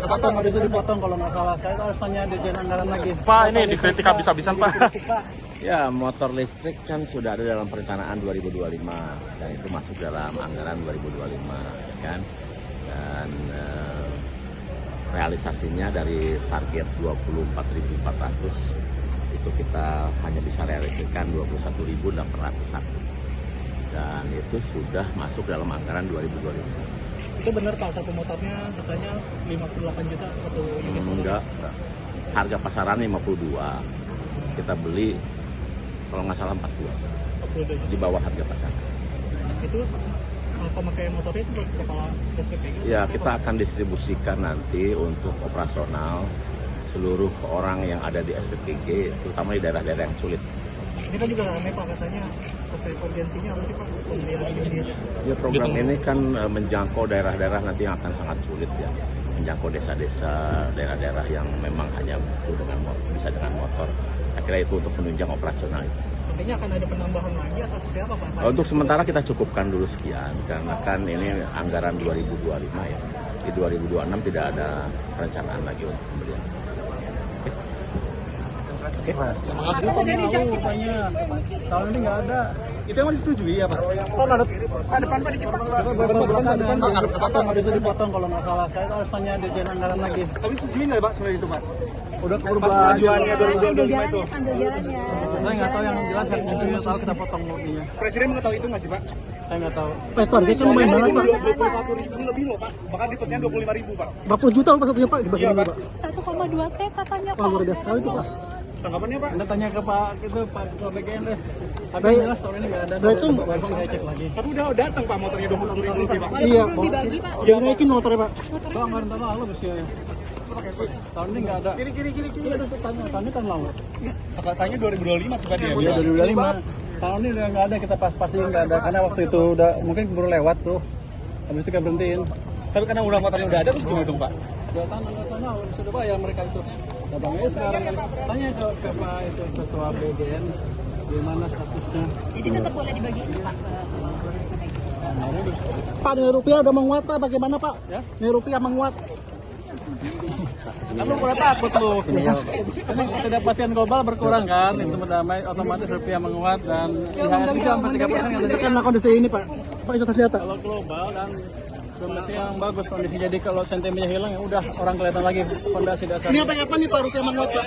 Potong bisa dipotong kalau nggak salah. Saya harus tanya Dirjen Anggaran lagi. Pak, ini dikritik habis-habisan Pak. Ya, motor listrik kan sudah ada dalam perencanaan 2025 dan itu masuk dalam anggaran 2025 kan. Dan realisasinya dari target 24.400 itu kita hanya bisa realisasikan 21.800 dan itu sudah masuk dalam anggaran 2025. Itu benar Pak, satu motornya katanya 58 juta satu unit. Enggak. Harga pasaran 52. Kita beli kalau nggak salah 42. Di bawah harga pasaran. Itu pemakai motornya itu kepala SPP gitu? Ya, kita akan distribusikan nanti untuk operasional seluruh orang yang ada di SPPG, terutama di daerah-daerah yang sulit. Ini kan juga ramai Pak, katanya urgensinya apa sih Pak? Ya, program ini kan menjangkau daerah-daerah nanti yang akan sangat sulit ya. Menjangkau desa-desa, daerah-daerah yang memang hanya butuh dengan motor, bisa dengan motor. Akhirnya itu untuk menunjang operasional itu. Artinya akan ada penambahan lagi atau seperti apa Pak? Untuk sementara kita cukupkan dulu sekian, karena kan ini anggaran 2025 ya. Di 2026 tidak ada perencanaan lagi untuk pembelian. Oke, Mas. Terima kasih. Tahun ini nggak ada. Itu yang disetujui ya Pak? Oh, ada depan Pak dikit Pak. Potong nggak bisa dipotong kalau nggak salah. Saya harus tanya Dirjen Anggaran lagi. Tapi setujui nggak Pak sebenarnya itu Mas? Udah Pas pengajuannya 2025 itu. Sambil jalannya. Saya nggak tahu yang jelas, yang intinya tahu kita potong mobilnya. Presiden mengetahui itu nggak sih Pak? Saya nggak tahu. Pak, targetnya lumayan banget Pak. 21.000 lebih loh Pak. Bahkan di pesan 25.000 Pak. 40 juta Pak satunya Pak. Iya Pak. 1,2 T katanya Wah, luar biasa sekali itu Pak. Tanggapannya Pak? Anda tanya ke Pak Ketua BGN deh. Tapi Baik. yang jelas tahun ini nggak ada. Nah, itu baru saya cek lagi. Tapi udah datang Pak motornya 21.000 sih Pak. Iya, belum dibagi Pak. Yang naikin motornya Pak. Itu anggaran tahun lalu biasanya. Tahun ini nggak ada. Kiri. Iya, itu tahun ini tahun lalu. Katanya 2025 sih Pak dia. Iya, 2025. Tahun ini udah nggak ada, kita pastiin nggak ada. Karena waktu itu udah mungkin baru lewat tuh. Habis itu kita berhentiin. Tapi karena udah motornya udah ada terus gimana dong Pak? Dua tahun lalu sudah bayar mereka itu. Datangnya sekarang tanya ke Pak itu Ketua BGN gimana statusnya. Jadi tetap boleh dibagi Pak ke Pak, nilai rupiah udah menguat Pak. Bagaimana Pak? Ya? Nilai rupiah menguat. Kamu pernah takut lu. Ini ketidakpastian global berkurang kan, itu berdamai, otomatis rupiah menguat dan IHSG bisa sampai 3% kan. Karena kondisi ini Pak. Pak, itu ternyata. Kalau global dan kondisi yang bagus kondisi, jadi kalau sentimennya hilang ya udah orang kelihatan lagi fondasi dasar. Ini apa nih Pak rupiah menguat Pak?